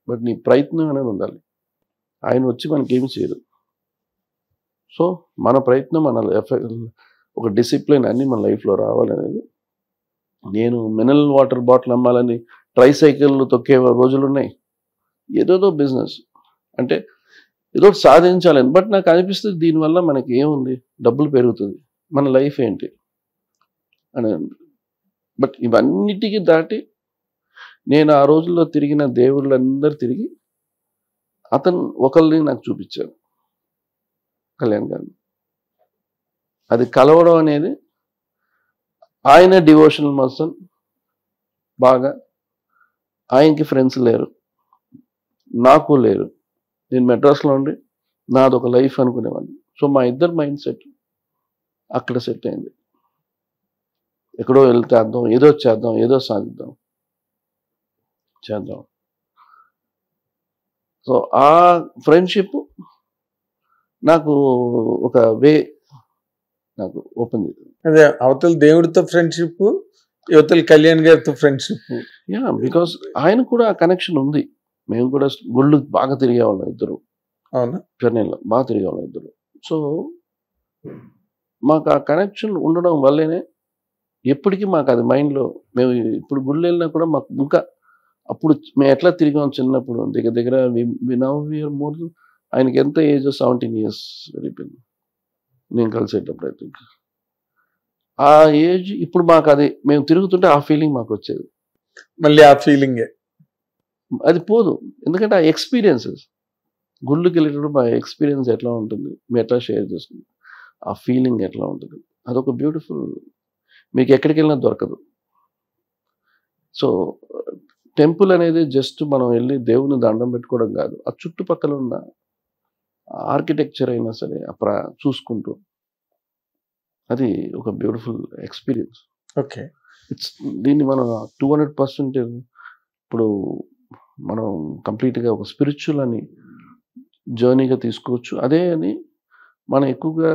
But నీ ప్రయత్నం అనేది ఉండాలి. ఆయన వచ్చి మనకేమి చేయరు. సో మన ప్రయత్నం మన ఒక డిసిప్లిన్ అన్నీ మన లైఫ్లో రావాలనేది. నేను మినరల్ వాటర్ బాటిల్ అమ్మాలని ట్రైసైకిళ్ళు తొక్కే రోజులు ఉన్నాయి. ఏదోదో బిజినెస్ అంటే ఏదో సాధించాలని. బట్ నాకు అనిపిస్తుంది దీనివల్ల మనకి ఏముంది, డబ్బులు పెరుగుతుంది, మన లైఫ్ ఏంటి అని. బట్ ఇవన్నిటికీ దాటి నేను ఆ రోజుల్లో తిరిగిన దేవుళ్ళందరూ తిరిగి అతను ఒకరిని నాకు చూపించారు, కళ్యాణ్ గారిని. అది కలవడం అనేది ఆయన డివోషనల్ పర్సన్ బాగా. ఆయనకి ఫ్రెండ్స్ లేరు, నాకు లేరు. నేను మెడ్రాస్లో ఉండి నాదొక లైఫ్ అనుకునేవాడిని. సో మా ఇద్దరు మైండ్ సెట్ అక్కడ సెట్ అయింది. ఎక్కడో వెళ్తేద్దాం, ఏదో చేద్దాం, ఏదో సాధిద్దాం, చేద్దాం. సో ఆ ఫ్రెండ్షిప్ నాకు ఒక వే నాకు ఓపెన్ చేసింది. అదే అవతల దేవుడితో ఫ్రెండ్షిప్, యువతల కళ్యాణ్ గారితో ఫ్రెండ్షిప్. యా, బికాస్ ఆయన కూడా ఆ కనెక్షన్ ఉంది. మేము కూడా గుళ్ళు బాగా తిరిగేవాళ్ళం ఇద్దరు. అవునా? చెన్నైలో బాగా తిరిగేవాళ్ళం ఇద్దరు. సో మాకు ఆ కనెక్షన్ ఉండడం వల్లేనే ఎప్పటికీ మాకు అది మైండ్లో. మేము ఇప్పుడు గుళ్ళు వెళ్ళినా కూడా మాకు ఇంకా అప్పుడు మేము ఎట్లా తిరిగాం చిన్నప్పుడు దగ్గర దగ్గర మోర్. ఆయనకి ఎంత ఏజ్ 17 years వెళ్ళిపోయింది నేను కలిసేటప్పుడు. ఐ థింక్ ఆ ఏజ్ ఇప్పుడు మాకు అది మేము తిరుగుతుంటే ఆ ఫీలింగ్ మాకు వచ్చేది. మళ్ళీ ఆ ఫీలింగే అది పోదు. ఎందుకంటే ఆ ఎక్స్పీరియన్సెస్ గుళ్ళకి వెళ్ళేటప్పుడు మా ఎక్స్పీరియన్స్ ఎట్లా ఉంటుంది, మేము ఎట్లా షేర్ చేసుకుంటాం, ఆ ఫీలింగ్ ఎట్లా ఉంటుంది, అదొక బ్యూటిఫుల్. మీకు ఎక్కడికి వెళ్ళినా దొరకదు. సో టెంపుల్ అనేది జస్ట్ మనం వెళ్ళి దేవుని దండం పెట్టుకోవడం కాదు, ఆ చుట్టుపక్కల ఉన్న ఆర్కిటెక్చర్ అయినా సరే చూసుకుంటూ అది ఒక బ్యూటిఫుల్ ఎక్స్పీరియన్స్. ఓకే, దీన్ని మనం 200% ఇప్పుడు మనం కంప్లీట్గా ఒక స్పిరిచువల్ అని జర్నీగా తీసుకోవచ్చు. అదే అని మనం ఎక్కువగా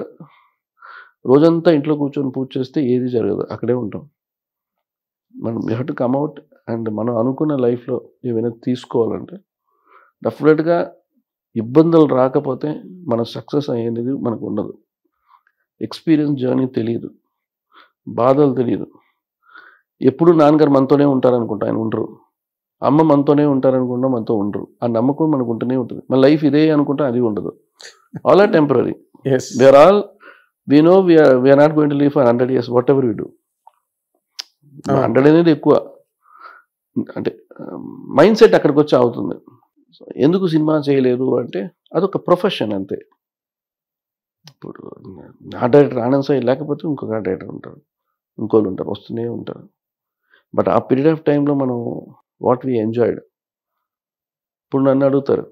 రోజంతా ఇంట్లో కూర్చొని పూజ చేస్తే ఏది జరగదు, అక్కడే ఉంటాం. మనం you have to come out and మనం అనుకున్న లైఫ్లో ఏమైనా తీసుకోవాలంటే డెఫినెట్గా ఇబ్బందులు రాకపోతే మన సక్సెస్ అయ్యేది మనకు ఉండదు. ఎక్స్పీరియన్స్ జర్నీ తెలియదు, బాధలు తెలియదు. ఎప్పుడు నాన్నగారు మనతోనే ఉంటారనుకుంటా, ఆయన ఉండరు. అమ్మ మనతోనే ఉంటారనుకుంటా, మనతో ఉండరు. ఆ నమ్మకం మనకు ఉంటూనే ఉంటుంది. మన లైఫ్ ఇదే అనుకుంటా అది ఉండదు. All are temporary. we know we are not going to live for 100 years whatever we do. 100 అనేది ఎక్కువ అంటే మైండ్ సెట్ అక్కడికి వచ్చి అవుతుంది. ఎందుకు సినిమా చేయలేదు అంటే అదొక ప్రొఫెషన్ అంతే. ఇప్పుడు ఆ డైరెక్టర్ ఆనంద్ సాయి లేకపోతే ఇంకొక డైరెక్టర్ ఉంటారు, ఇంకోళ్ళు ఉంటారు, వస్తూనే ఉంటారు. బట్ ఆ పీరియడ్ ఆఫ్ టైంలో మనం వాట్ వీ ఎంజాయ్డ్. ఇప్పుడు నన్ను అడుగుతారు,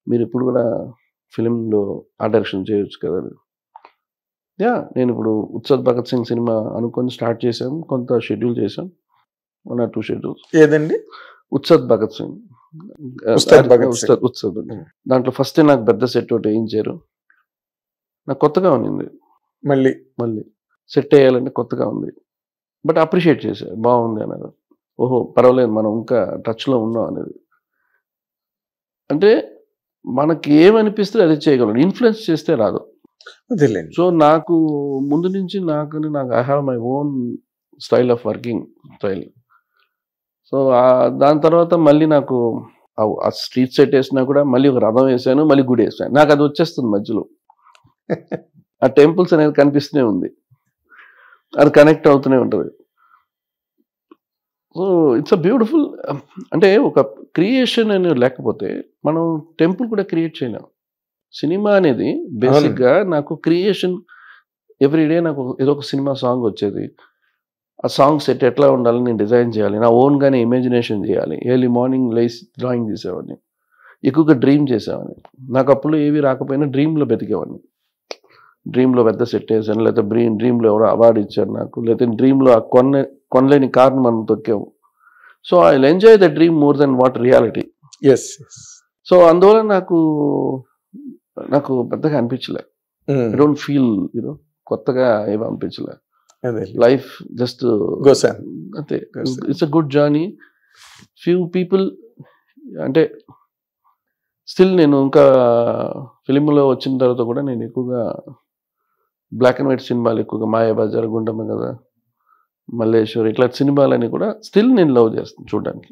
మీరు ఇప్పుడు కూడా ఫిలింలో ఆ డైరెక్షన్ చేయొచ్చు కదా. యా, నేను ఇప్పుడు ఉత్సద్ భగత్ సింగ్ సినిమా అనుకొని స్టార్ట్ చేశాం, కొంత షెడ్యూల్ చేశాం, 1 or 2 schedules. ఏదండి? ఉత్సద్ భగత్ సింగ్. ఉత్సద్ దాంట్లో ఫస్ట్ నాకు పెద్ద సెట్ ఒకటి వేయించారు. నాకు కొత్తగా ఉన్నింది, మళ్ళీ సెట్ వేయాలంటే కొత్తగా ఉంది. బట్ అప్రిషియేట్ చేశారు, బాగుంది అన్నారు. ఓహో పర్వాలేదు, మనం ఇంకా టచ్లో ఉన్నాం అనేది. అంటే మనకి ఏమనిపిస్తే అది చేయగలం, ఇన్ఫ్లుయెన్స్ చేస్తే రాదు. సో నాకు ముందు నుంచి నాకు I have my own style of working style. So దాని తర్వాత మళ్ళీ నాకు ఆ స్ట్రీట్ సెట్ వేసినా కూడా మళ్ళీ ఒక రథం వేసాను, మళ్ళీ గుడి వేసాను. నాకు అది వచ్చేస్తుంది మధ్యలో. ఆ టెంపుల్స్ అనేది కనిపిస్తూనే ఉంది, అది కనెక్ట్ అవుతూనే ఉంటుంది. So it's a beautiful. అంటే ఒక క్రియేషన్ అనేది లేకపోతే మనం టెంపుల్ కూడా క్రియేట్ చేయలేం. సినిమా అనేది బేసిక్గా నాకు క్రియేషన్. ఎవ్రీడే నాకు ఏదో ఒక సినిమా సాంగ్ వచ్చేది, ఆ సాంగ్ సెట్ ఎట్లా ఉండాలని నేను డిజైన్ చేయాలి, నా ఓన్గానే ఇమాజినేషన్ చేయాలి. ఎర్లీ మార్నింగ్ లేసి డ్రాయింగ్ చేసేవాడిని, ఎక్కువగా డ్రీమ్ చేసేవాడిని. నాకు అప్పుడు ఏవి రాకపోయినా డ్రీమ్లో బతికేవాడిని. డ్రీమ్లో పెద్ద సెట్ వేసాను, లేకపోతే డ్రీమ్లో ఎవరో అవార్డు ఇచ్చారు నాకు, లేకపోతే డ్రీమ్లో ఆ కొనలేని కార్ను మనం తొక్కాము. So I will enjoy the dream more than what reality. So అందువల్ల నాకు పెద్దగా అనిపించలే. ఐ డోంట్ ఫీల్ కొత్తగా ఏమి అనిపించలే. లైఫ్ జస్ట్ అంతే. It's a good journey. Few people అంటే స్టిల్ నేను ఇంకా ఫిలింలో వచ్చిన తర్వాత కూడా నేను ఎక్కువగా బ్లాక్ అండ్ వైట్ సినిమాలు ఎక్కువగా మాయాబజార్, గుండమ్మ కథ, మల్లేశ్వరి ఇట్లా సినిమాలని కూడా స్టిల్ నేను లవ్ చేస్తాను చూడడానికి.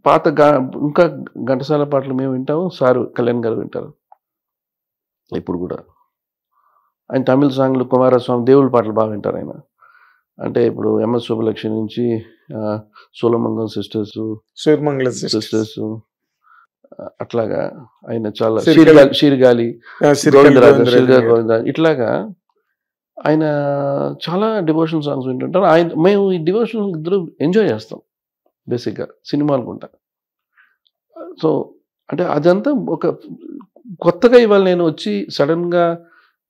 పాత ఇంకా ఘంటసాల పాటలు మేము వింటాము, సారు కళ్యాణ్ గారు వింటారు ఇప్పుడు కూడా. ఆయన తమిళ సాంగ్లు, కుమారస్వామి దేవుళ్ళ పాటలు బాగా వింటారు ఆయన. అంటే ఇప్పుడు ఎంఎస్ శుభలక్ష్మి నుంచి సోలమంగళం సిస్టర్స్ అట్లాగా ఆయన చాలా షీర్గాలి గోవింద ఇట్లాగా ఆయన చాలా డివోషనల్ సాంగ్స్ వింటుంటారు. మేము ఈ డివోషనల్ ఇద్దరు ఎంజాయ్ చేస్తాం బేసిక్గా సినిమాలు ఉంటా. సో అంటే అదంతా ఒక కొత్తగా ఇవాళ నేను వచ్చి సడన్గా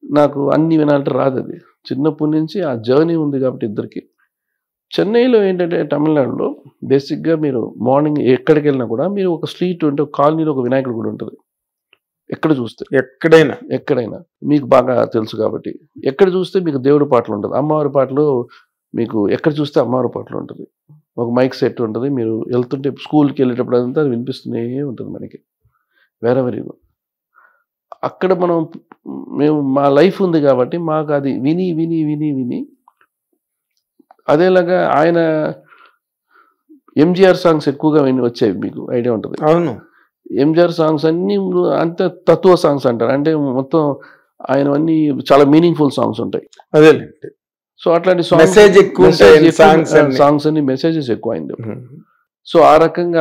నాకు అన్ని వినాలంటే రాదు. అది చిన్నప్పటి నుంచి ఆ జర్నీ ఉంది కాబట్టి ఇద్దరికి. చెన్నైలో ఏంటంటే తమిళనాడులో బేసిక్గా మీరు మార్నింగ్ ఎక్కడికి వెళ్ళినా కూడా మీరు ఒక స్ట్రీట్ అంటే ఒక కాలనీలో ఒక వినాయకుడు కూడా ఉంటుంది. ఎక్కడ చూస్తే ఎక్కడైనా మీకు బాగా తెలుసు కాబట్టి ఎక్కడ చూస్తే మీకు దేవుడి పాటలు ఉంటుంది, అమ్మవారి పాటలు మీకు ఎక్కడ చూస్తే అమ్మవారి పాటలు ఉంటుంది. ఒక మైక్ సెట్ ఉంటుంది, మీరు వెళ్తుంటే స్కూల్కి వెళ్ళేటప్పుడు అదంతా అది వినిపిస్తూనే ఉంటుంది మనకి. వేరే అక్కడ మేము మా లైఫ్ ఉంది కాబట్టి మాకు అది విని విని విని విని అదేలాగా ఆయన ఎంజిఆర్ సాంగ్స్ ఎక్కువగా వచ్చాయి, మీకు ఐడియా ఉంటుంది. అవును, ఎంజిఆర్ సాంగ్స్ అన్ని అంత తత్వ సాంగ్స్ అంటారు, అంటే మొత్తం ఆయన అన్ని చాలా మీనింగ్ఫుల్ సాంగ్స్ ఉంటాయి. అదే సో అట్లాంటి సాంగ్స్ అన్ని మెసేజెస్ ఎక్కువ అయింది. సో ఆ రకంగా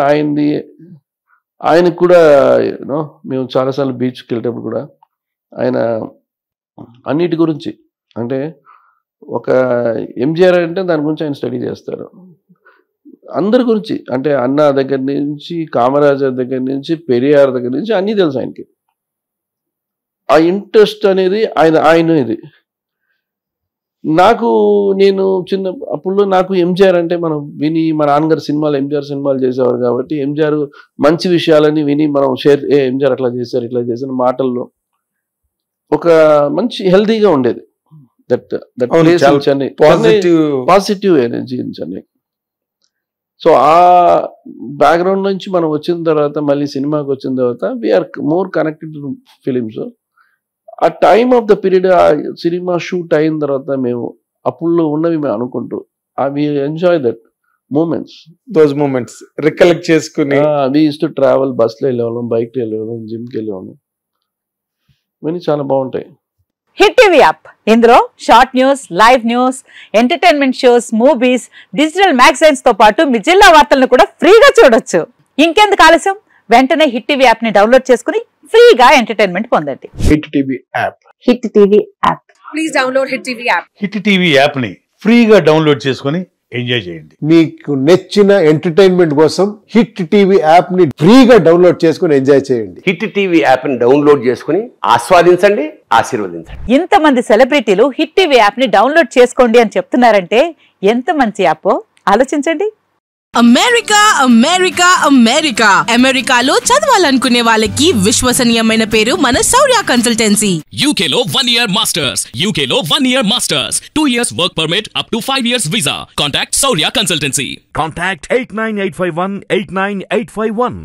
ఆయనకు కూడా మేము చాలాసార్లు బీచ్కి వెళ్ళేటప్పుడు కూడా ఆయన అన్నిటి గురించి, అంటే ఒక ఎంజిఆర్ అంటే దాని గురించి ఆయన స్టడీ చేస్తారు, అందరి గురించి. అంటే అన్నా దగ్గర నుంచి, కామరాజర్ దగ్గర నుంచి, పెరియార్ దగ్గర నుంచి అన్నీ తెలుసు ఆయనకి. ఆ ఇంట్రెస్ట్ అనేది ఆయన ఇది నేను అప్పుడు నాకు ఎంజిఆర్ అంటే మనం విని, మా నాన్నగారు ఎంజిఆర్ సినిమాలు చేసేవారు కాబట్టి ఎంజిఆర్ మంచి విషయాలని విని మనం ఎంజిఆర్ అట్లా చేశారు ఇట్లా చేశారు మాటల్లో ఒక మంచి హెల్తీగా ఉండేది. Positive energy Chennai. సో ఆ బ్యాక్గ్రౌండ్ నుంచి మనం వచ్చిన తర్వాత మళ్ళీ సినిమాకి వచ్చిన తర్వాత we are more connected to films. ఆ టైమ్ ఆఫ్ ద పీరియడ్ ఆ సినిమా షూట్ అయిన తర్వాత మేము అప్పుడు ఉన్నవి మేము అనుకుంటూ we enjoy that moments recollect చేసుకుని వి యూస్ టు ట్రావెల్, బస్లో వెళ్ళేవాళ్ళం, బైక్లో వెళ్ళేవాళ్ళం, జిమ్కి వెళ్ళేవాళ్ళం, ఇవన్నీ చాలా బాగుంటాయి. హిట్ టీవీ యాప్, ఇందులో short news, live news, entertainment shows, movies, digital magazines తో పాటు మీ జిల్లా వార్తలను కూడా ఫ్రీగా చూడొచ్చు. ఇంకెందుకు ఆలస్యం, వెంటనే హిట్ టీవీ యాప్ ని డౌన్లోడ్ చేసుకుని ఫ్రీగా ఎంటర్టైన్మెంట్ పొందండి. Hit TV app, please download hit TV app. Hit TV app ని ఫ్రీగా డౌన్లోడ్ చేసుకుని ఎంజాయ్ చేయండి. మీకు నచ్చిన ఎంటర్టైన్మెంట్ కోసం హిట్ టీవీ యాప్ ని ఫ్రీగా డౌన్లోడ్ చేసుకుని ఎంజాయ్ చేయండి. హిట్ టీవీ యాప్ ని డౌన్లోడ్ చేసుకుని ఆస్వాదించండి, ఆశీర్వదించండి. ఇంతమంది సెలబ్రిటీలు హిట్ టీవీ యాప్ ని డౌన్లోడ్ చేసుకోండి అని చెప్తున్నారంటే ఎంత మంచి యాప్ ఆలోచించండి. అమెరికాలో చదవాలనుకునే వాళ్ళకి విశ్వసనీయమైన పేరు మన శౌర్య consultancy. UKలో 1 year masters, 2 years work permit up to 5 years visa. Contact Saurya Consultancy. Contact 89851 89851.